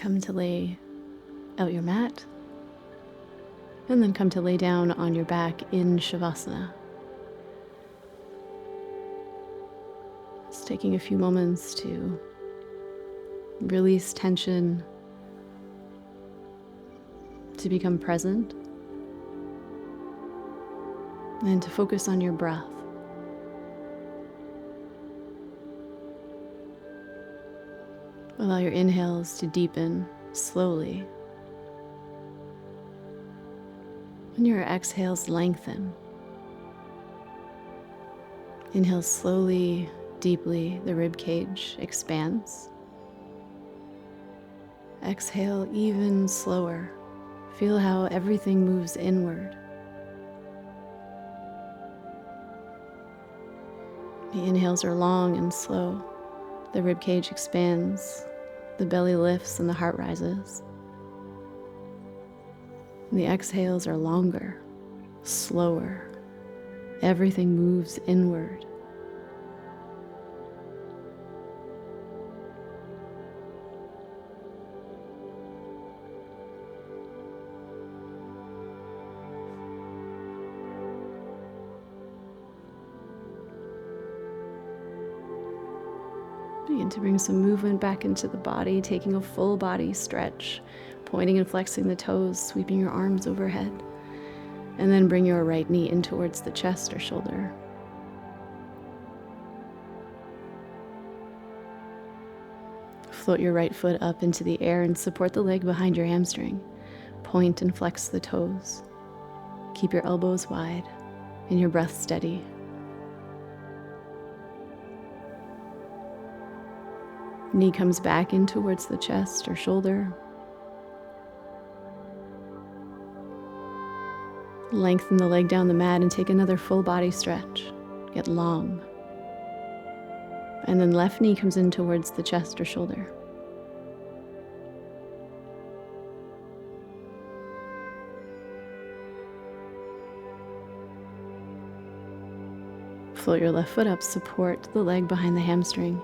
come to lay out your mat, and then come to lay down on your back in Shavasana. Just taking a few moments to release tension, to become present, and to focus on your breath. Allow your inhales to deepen slowly, and your exhales lengthen. Inhale slowly, deeply, the rib cage expands. Exhale even slower. Feel how everything moves inward. The inhales are long and slow. The rib cage expands, the belly lifts, and the heart rises. And the exhales are longer, slower. Everything moves inward. Begin to bring some movement back into the body, taking a full body stretch, pointing and flexing the toes, sweeping your arms overhead, and then bring your right knee in towards the chest or shoulder. Float your right foot up into the air and support the leg behind your hamstring. Point and flex the toes. Keep your elbows wide and your breath steady. Knee comes back in towards the chest or shoulder. Lengthen the leg down the mat and take another full body stretch. Get long. And then left knee comes in towards the chest or shoulder. Float your left foot up, support the leg behind the hamstring,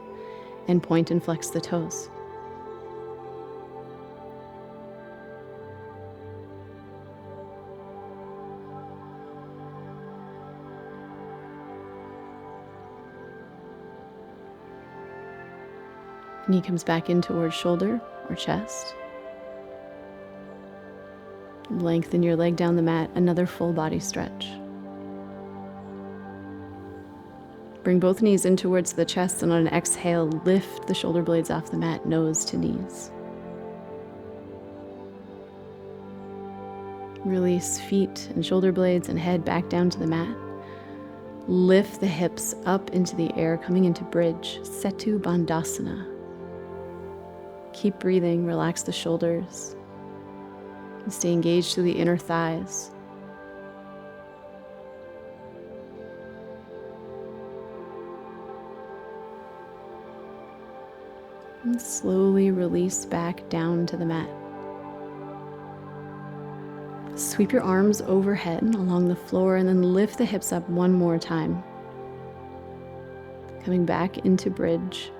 and point and flex the toes. Knee comes back in towards shoulder or chest. Lengthen your leg down the mat, another full body stretch. Bring both knees in towards the chest, and on an exhale, lift the shoulder blades off the mat, nose to knees. Release feet and shoulder blades and head back down to the mat. Lift the hips up into the air, coming into bridge, Setu Bandhasana. Keep breathing, relax the shoulders, and stay engaged through the inner thighs. And slowly release back down to the mat. Sweep your arms overhead along the floor and then lift the hips up one more time. Coming back into bridge.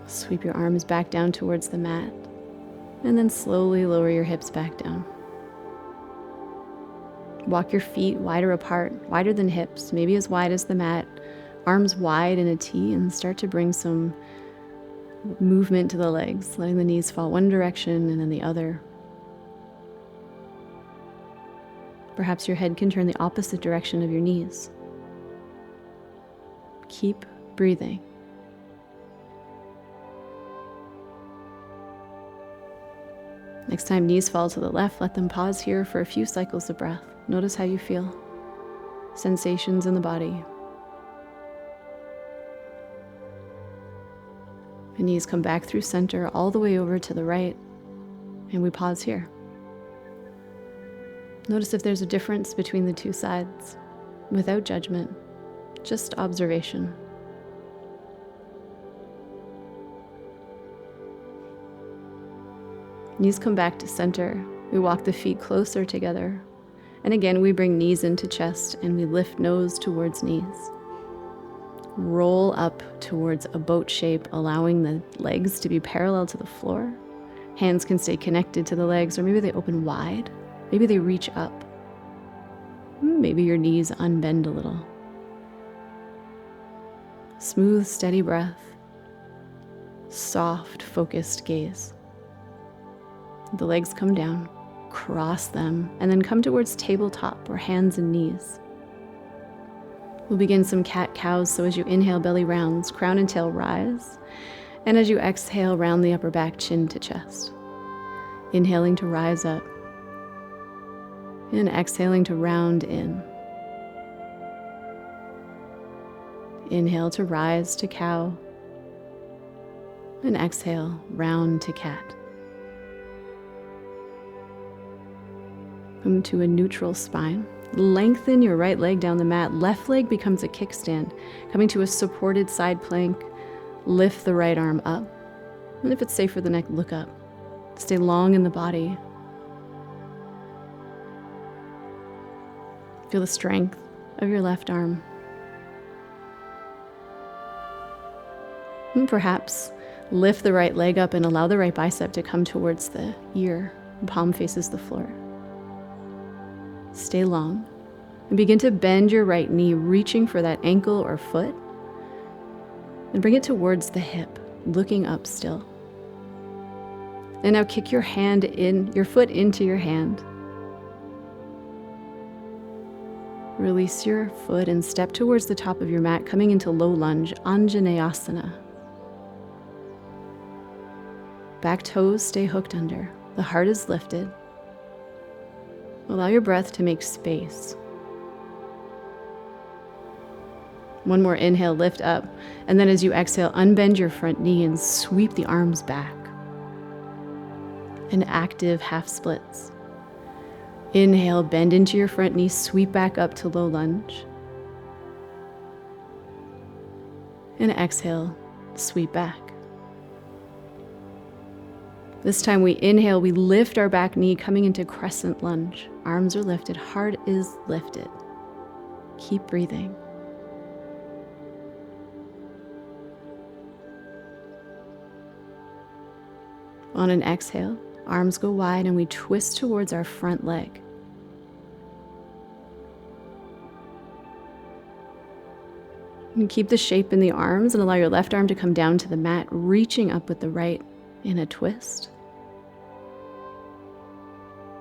Sweep your arms back down towards the mat and then slowly lower your hips back down. Walk your feet wider apart, wider than hips, maybe as wide as the mat, arms wide in a T, and start to bring some movement to the legs, letting the knees fall one direction and then the other. Perhaps your head can turn the opposite direction of your knees. Keep breathing. Next time knees fall to the left, let them pause here for a few cycles of breath. Notice how you feel. Sensations in the body. The knees come back through center all the way over to the right, and we pause here. Notice if there's a difference between the two sides, without judgment, just observation. Knees come back to center. We walk the feet closer together. And again, we bring knees into chest and we lift nose towards knees. Roll up towards a boat shape, allowing the legs to be parallel to the floor. Hands can stay connected to the legs, or maybe they open wide. Maybe they reach up. Maybe your knees unbend a little. Smooth, steady breath. Soft, focused gaze. The legs come down, cross them, and then come towards tabletop or hands and knees. We'll begin some cat-cows, so as you inhale, belly rounds, crown and tail rise, and as you exhale, round the upper back, chin to chest. Inhaling to rise up, and exhaling to round in. Inhale to rise to cow, and exhale, round to cat. Come to a neutral spine. Lengthen your right leg down the mat. Left leg becomes a kickstand. Coming to a supported side plank, lift the right arm up. And if it's safe for the neck, look up. Stay long in the body. Feel the strength of your left arm. And perhaps lift the right leg up and allow the right bicep to come towards the ear. Palm faces the floor. Stay long. And begin to bend your right knee, reaching for that ankle or foot. And bring it towards the hip, looking up still. And now kick your foot into your hand. Release your foot and step towards the top of your mat, coming into low lunge, Anjaneyasana. Back toes stay hooked under. The heart is lifted. Allow your breath to make space. One more inhale, lift up. And then as you exhale, unbend your front knee and sweep the arms back. An active half splits. Inhale, bend into your front knee, sweep back up to low lunge. And exhale, sweep back. This time we inhale, we lift our back knee, coming into crescent lunge. Arms are lifted, heart is lifted. Keep breathing. On an exhale, arms go wide and we twist towards our front leg. And keep the shape in the arms and allow your left arm to come down to the mat, reaching up with the right in a twist.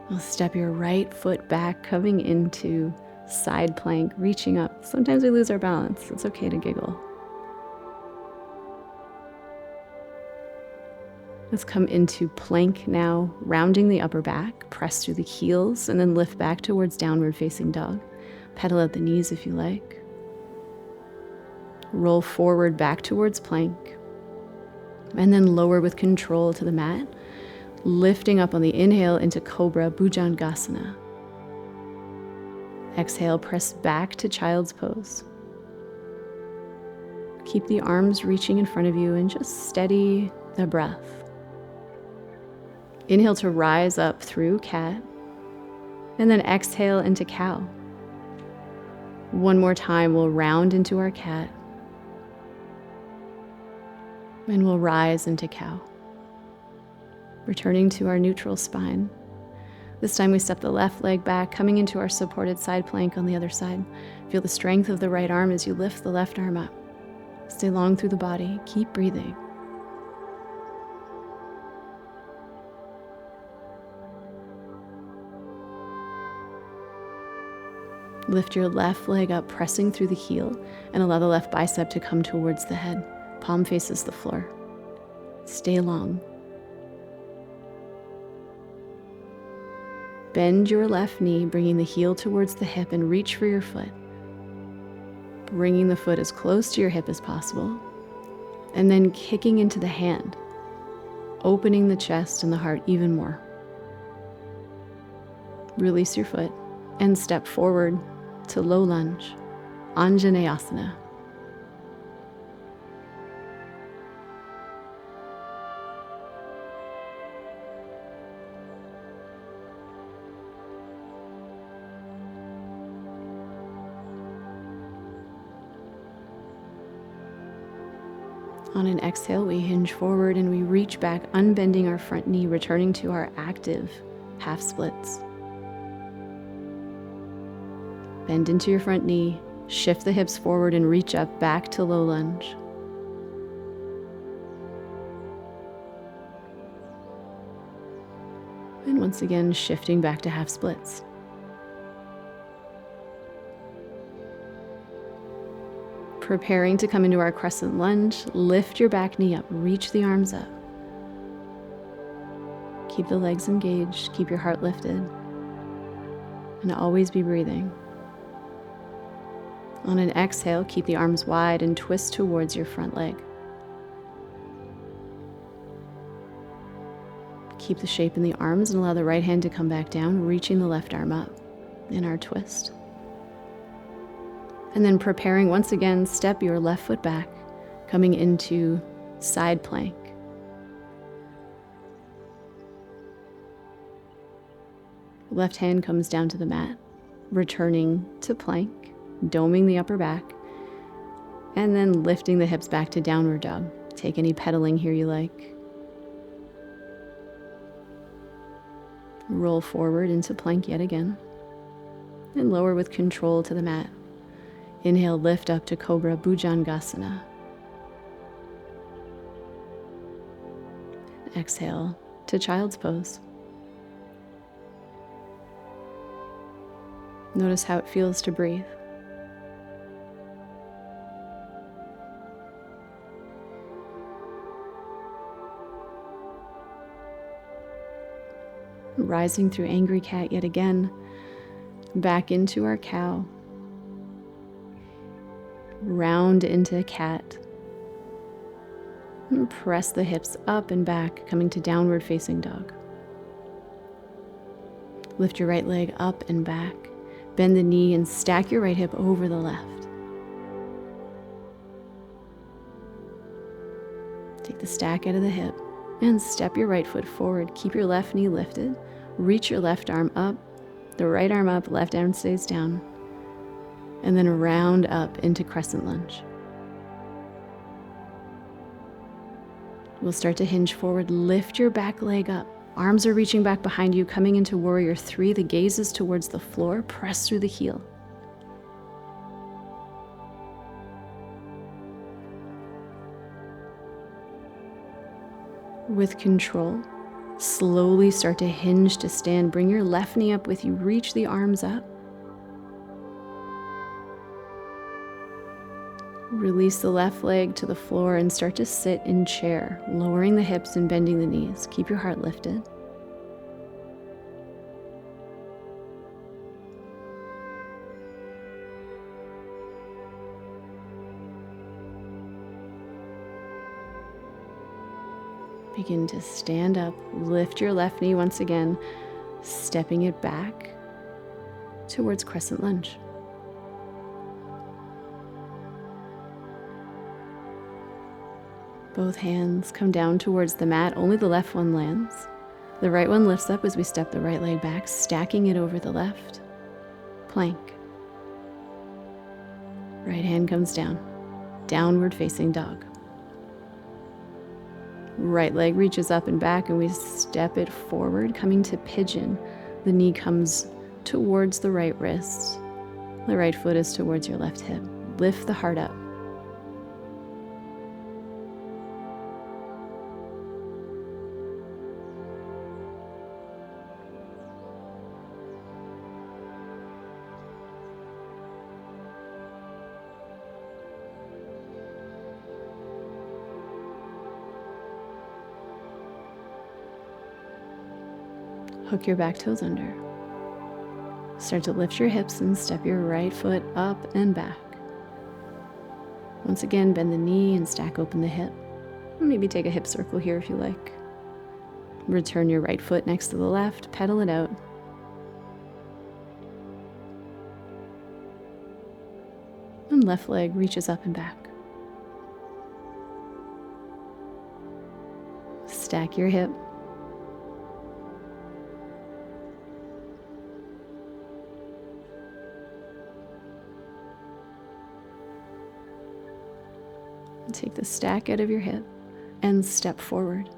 You'll step your right foot back, coming into side plank, reaching up. Sometimes we lose our balance. It's okay to giggle. Let's come into plank now, rounding the upper back, press through the heels, and then lift back towards downward facing dog. Pedal out the knees if you like. Roll forward back towards plank, and then lower with control to the mat, lifting up on the inhale into Cobra Bhujangasana. Exhale, press back to child's pose. Keep the arms reaching in front of you and just steady the breath. Inhale to rise up through cat, and then exhale into cow. One more time, we'll round into our cat, and we'll rise into cow. Returning to our neutral spine. This time we step the left leg back, coming into our supported side plank on the other side. Feel the strength of the right arm as you lift the left arm up. Stay long through the body. Keep breathing. Lift your left leg up, pressing through the heel, and allow the left bicep to come towards the head. Palm faces the floor. Stay long. Bend your left knee, bringing the heel towards the hip, and reach for your foot. Bringing the foot as close to your hip as possible, and then kicking into the hand, opening the chest and the heart even more. Release your foot and step forward to low lunge, Anjaneyasana. On an exhale, we hinge forward and we reach back, unbending our front knee, returning to our active half splits. Bend into your front knee, shift the hips forward and reach up back to low lunge. And once again, shifting back to half splits. Preparing to come into our crescent lunge, lift your back knee up, reach the arms up. Keep the legs engaged, keep your heart lifted, and always be breathing. On an exhale, keep the arms wide and twist towards your front leg. Keep the shape in the arms and allow the right hand to come back down, reaching the left arm up in our twist. And then preparing once again, step your left foot back, coming into side plank. Left hand comes down to the mat, returning to plank, doming the upper back, and then lifting the hips back to downward dog. Take any pedaling here you like. Roll forward into plank yet again, and lower with control to the mat. Inhale, lift up to Cobra Bhujangasana. Exhale to Child's Pose. Notice how it feels to breathe. Rising through Angry Cat yet again, back into our cow. Round into cat. And press the hips up and back, coming to downward facing dog. Lift your right leg up and back. Bend the knee and stack your right hip over the left. Take the stack out of the hip and step your right foot forward. Keep your left knee lifted. Reach your left arm up, the right arm up, left arm stays down. And then round up into crescent lunge. We'll start to hinge forward. Lift your back leg up. Arms are reaching back behind you, coming into Warrior 3. The gaze is towards the floor. Press through the heel. With control, slowly start to hinge to stand. Bring your left knee up with you. Reach the arms up. Release the left leg to the floor and start to sit in chair, lowering the hips and bending the knees. Keep your heart lifted. Begin to stand up. Lift your left knee once again, stepping it back towards crescent lunge. Both hands come down towards the mat. Only the left one lands. The right one lifts up as we step the right leg back, stacking it over the left. Plank. Right hand comes down. Downward facing dog. Right leg reaches up and back and we step it forward, coming to pigeon. The knee comes towards the right wrist. The right foot is towards your left hip. Lift the heart up. Hook your back toes under. Start to lift your hips and step your right foot up and back. Once again, bend the knee and stack open the hip. Maybe take a hip circle here if you like. Return your right foot next to the left, pedal it out. And left leg reaches up and back. Stack your hip. Take the stack out of your hip and step forward.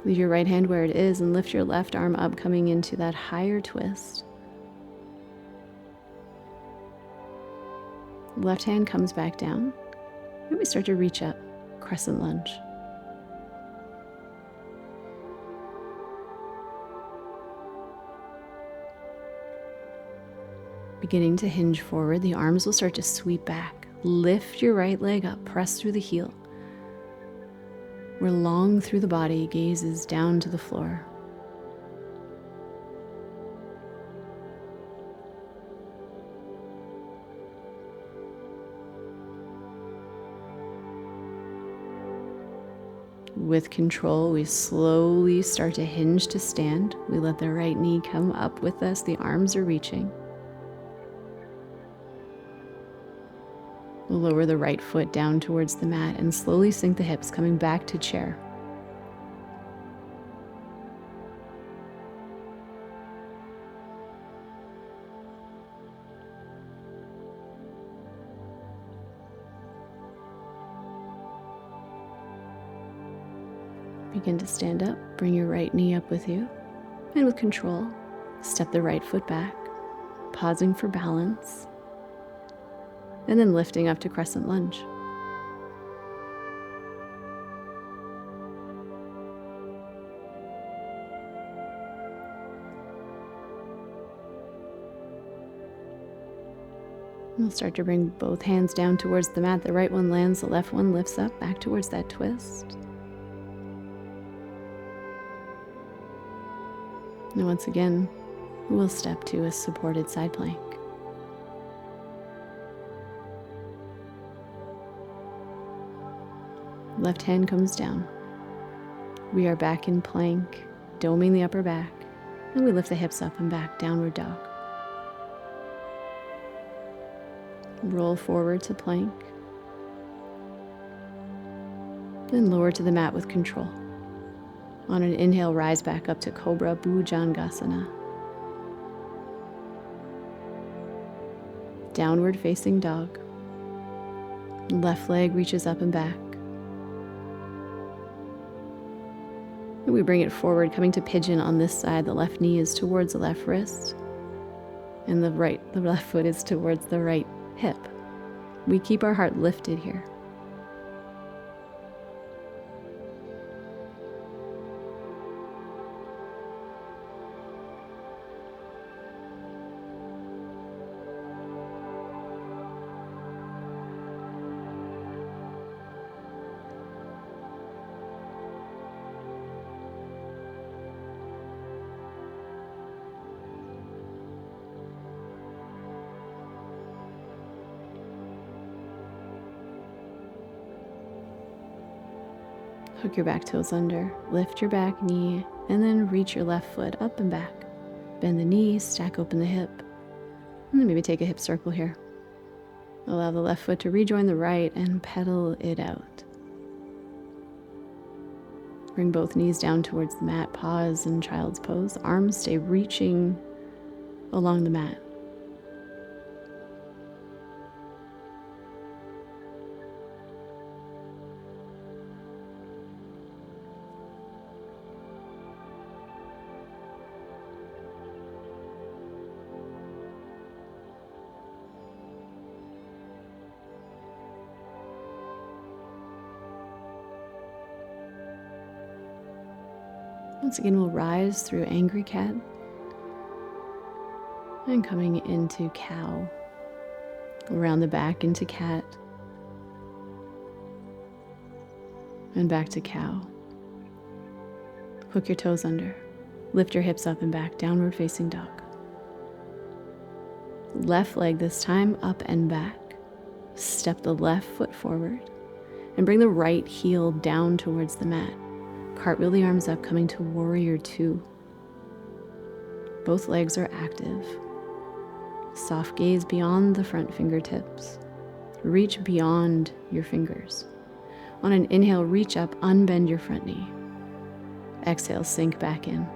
Leave your right hand where it is and lift your left arm up, coming into that higher twist. Left hand comes back down. And we start to reach up, crescent lunge. Beginning to hinge forward, the arms will start to sweep back. Lift your right leg up, press through the heel. We're long through the body, gazes down to the floor. With control, we slowly start to hinge to stand. We let the right knee come up with us. The arms are reaching. We'll lower the right foot down towards the mat and slowly sink the hips, coming back to chair. Begin to stand up, bring your right knee up with you, and with control, step the right foot back, pausing for balance, and then lifting up to crescent lunge. We'll start to bring both hands down towards the mat. The right one lands, the left one lifts up, back towards that twist. And once again, we'll step to a supported side plank. Left hand comes down. We are back in plank, doming the upper back, and we lift the hips up and back, downward dog. Roll forward to plank. Then lower to the mat with control. On an inhale, rise back up to Cobra Bhujangasana. Downward facing dog. Left leg reaches up and back. And we bring it forward, coming to pigeon on this side. The left knee is towards the left wrist, and the left foot is towards the right hip. We keep our heart lifted here. Hook your back toes under, lift your back knee, and then reach your left foot up and back. Bend the knee, stack open the hip, and then maybe take a hip circle here. Allow the left foot to rejoin the right and pedal it out. Bring both knees down towards the mat, pause in child's pose. Arms stay reaching along the mat. Once again, we'll rise through angry cat and coming into cow. Around the back into cat and back to cow. Hook your toes under. Lift your hips up and back, downward facing dog. Left leg this time, up and back. Step the left foot forward and bring the right heel down towards the mat. Cartwheel the arms up, coming to warrior two. Both legs are active. Soft gaze beyond the front fingertips. Reach beyond your fingers. On an inhale, reach up, unbend your front knee. Exhale, sink back in.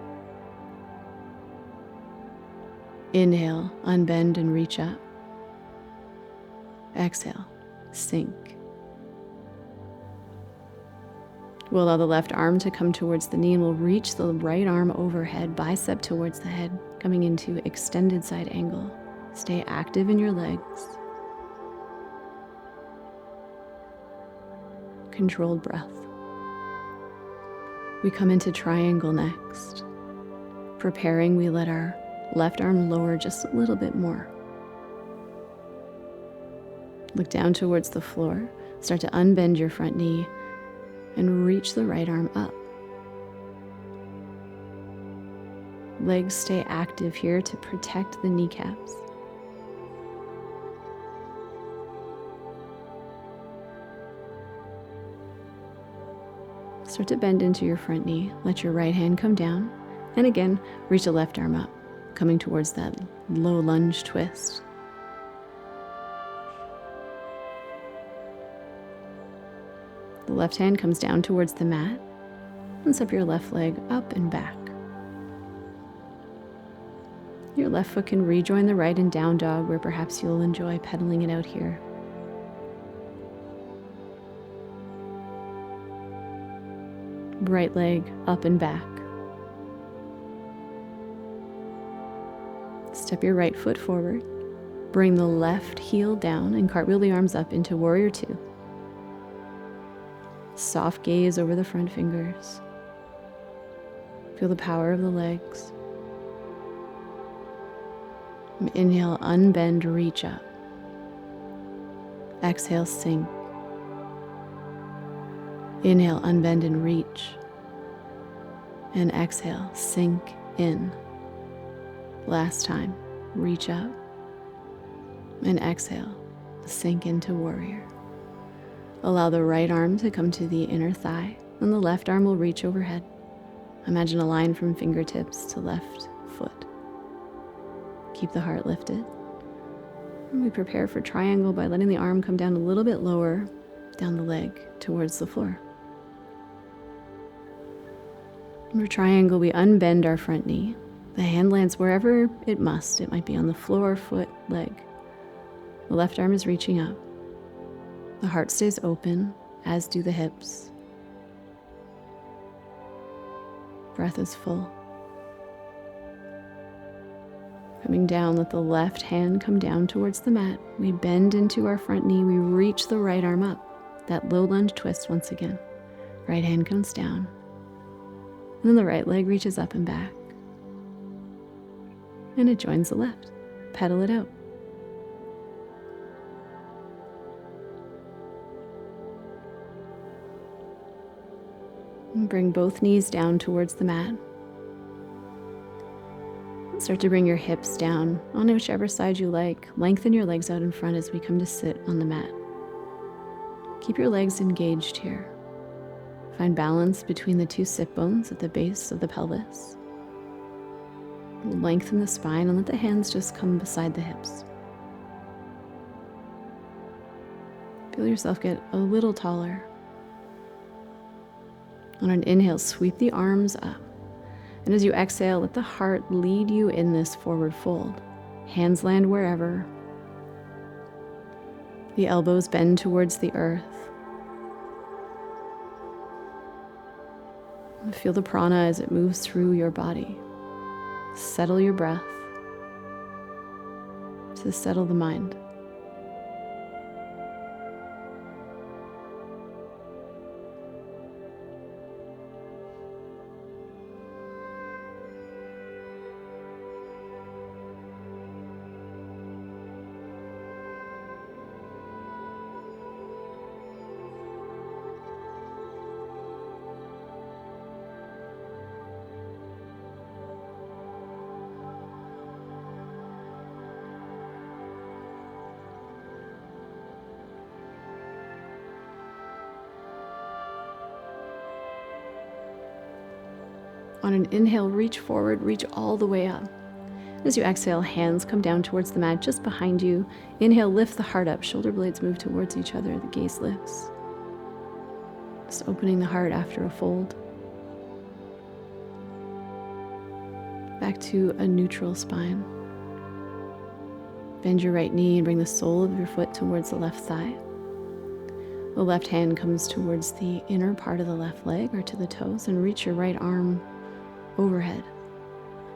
Inhale, unbend and reach up. Exhale, sink. We'll allow the left arm to come towards the knee, and we'll reach the right arm overhead, bicep towards the head, coming into extended side angle. Stay active in your legs. Controlled breath. We come into triangle next. Preparing, we let our left arm lower just a little bit more. Look down towards the floor. Start to unbend your front knee and reach the right arm up. Legs stay active here to protect the kneecaps. Start to bend into your front knee. Let your right hand come down. And again, reach the left arm up, coming towards that low lunge twist. The left hand comes down towards the mat, and step your left leg up and back. Your left foot can rejoin the right in down dog, where perhaps you'll enjoy pedaling it out here. Right leg up and back. Step your right foot forward. Bring the left heel down and cartwheel the arms up into warrior two. Soft gaze over the front fingers. Feel the power of the legs. Inhale, unbend, reach up. Exhale, sink. Inhale, unbend and reach. And exhale, sink in. Last time, reach up. And exhale, sink into warrior. Allow the right arm to come to the inner thigh, and the left arm will reach overhead. Imagine a line from fingertips to left foot. Keep the heart lifted. And we prepare for triangle by letting the arm come down a little bit lower, down the leg towards the floor. For triangle, we unbend our front knee. The hand lands wherever it must. It might be on the floor, foot, leg. The left arm is reaching up. The heart stays open, as do the hips. Breath is full. Coming down, let the left hand come down towards the mat. We bend into our front knee. We reach the right arm up. That low lunge twist once again. Right hand comes down. And then the right leg reaches up and back. And it joins the left. Pedal it out. And bring both knees down towards the mat. Start to bring your hips down on whichever side you like. Lengthen your legs out in front as we come to sit on the mat. Keep your legs engaged here. Find balance between the two sit bones at the base of the pelvis. Lengthen the spine and let the hands just come beside the hips. Feel yourself get a little taller. On an inhale, sweep the arms up. And as you exhale, let the heart lead you in this forward fold. Hands land wherever. The elbows bend towards the earth. Feel the prana as it moves through your body. Settle your breath to settle the mind. On an inhale, reach forward, reach all the way up. As you exhale, hands come down towards the mat just behind you. Inhale, lift the heart up, shoulder blades move towards each other, the gaze lifts. Just opening the heart after a fold. Back to a neutral spine. Bend your right knee and bring the sole of your foot towards the left thigh. The left hand comes towards the inner part of the left leg or to the toes, and reach your right arm overhead.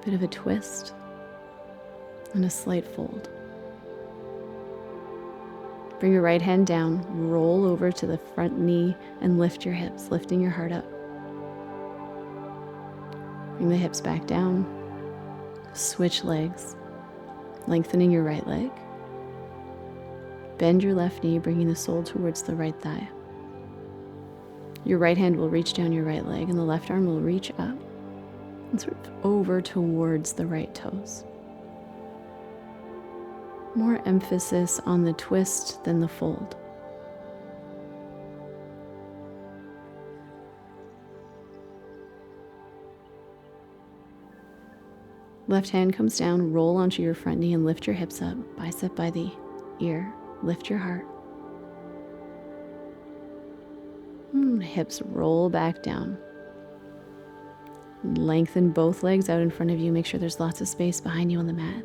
A bit of a twist and a slight fold. Bring your right hand down, roll over to the front knee and lift your hips, lifting your heart up. Bring the hips back down. Switch legs, lengthening your right leg. Bend your left knee, bringing the sole towards the right thigh. Your right hand will reach down your right leg, and the left arm will reach up and sort of over towards the right toes. More emphasis on the twist than the fold. Left hand comes down, roll onto your front knee and lift your hips up, bicep by the ear. Lift your heart. Hips roll back down. Lengthen both legs out in front of you. Make sure there's lots of space behind you on the mat.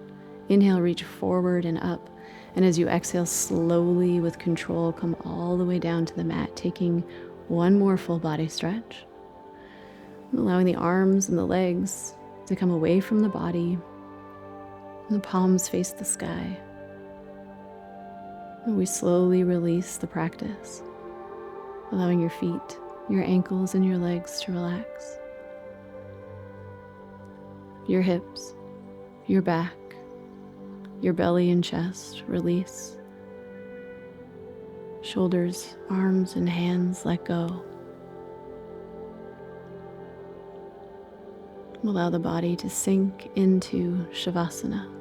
Inhale, reach forward and up. And as you exhale, slowly with control, come all the way down to the mat, taking one more full body stretch. Allowing the arms and the legs to come away from the body. And the palms face the sky. And we slowly release the practice, allowing your feet, your ankles, and your legs to relax. Your hips, your back, your belly and chest release. Shoulders, arms, and hands let go. Allow the body to sink into Shavasana.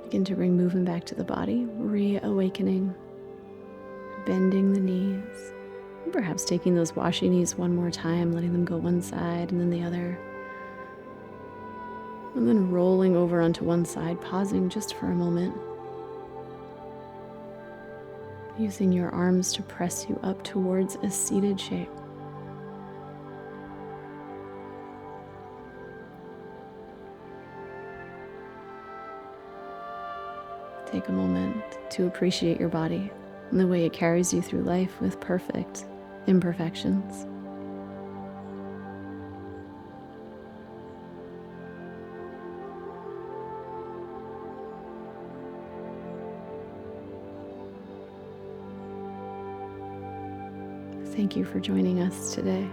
Begin to bring movement back to the body, reawakening, bending the knees, perhaps taking those washy knees one more time, letting them go one side and then the other. And then rolling over onto one side, pausing just for a moment. Using your arms to press you up towards a seated shape. Take a moment to appreciate your body and the way it carries you through life with perfect imperfections. Thank you for joining us today.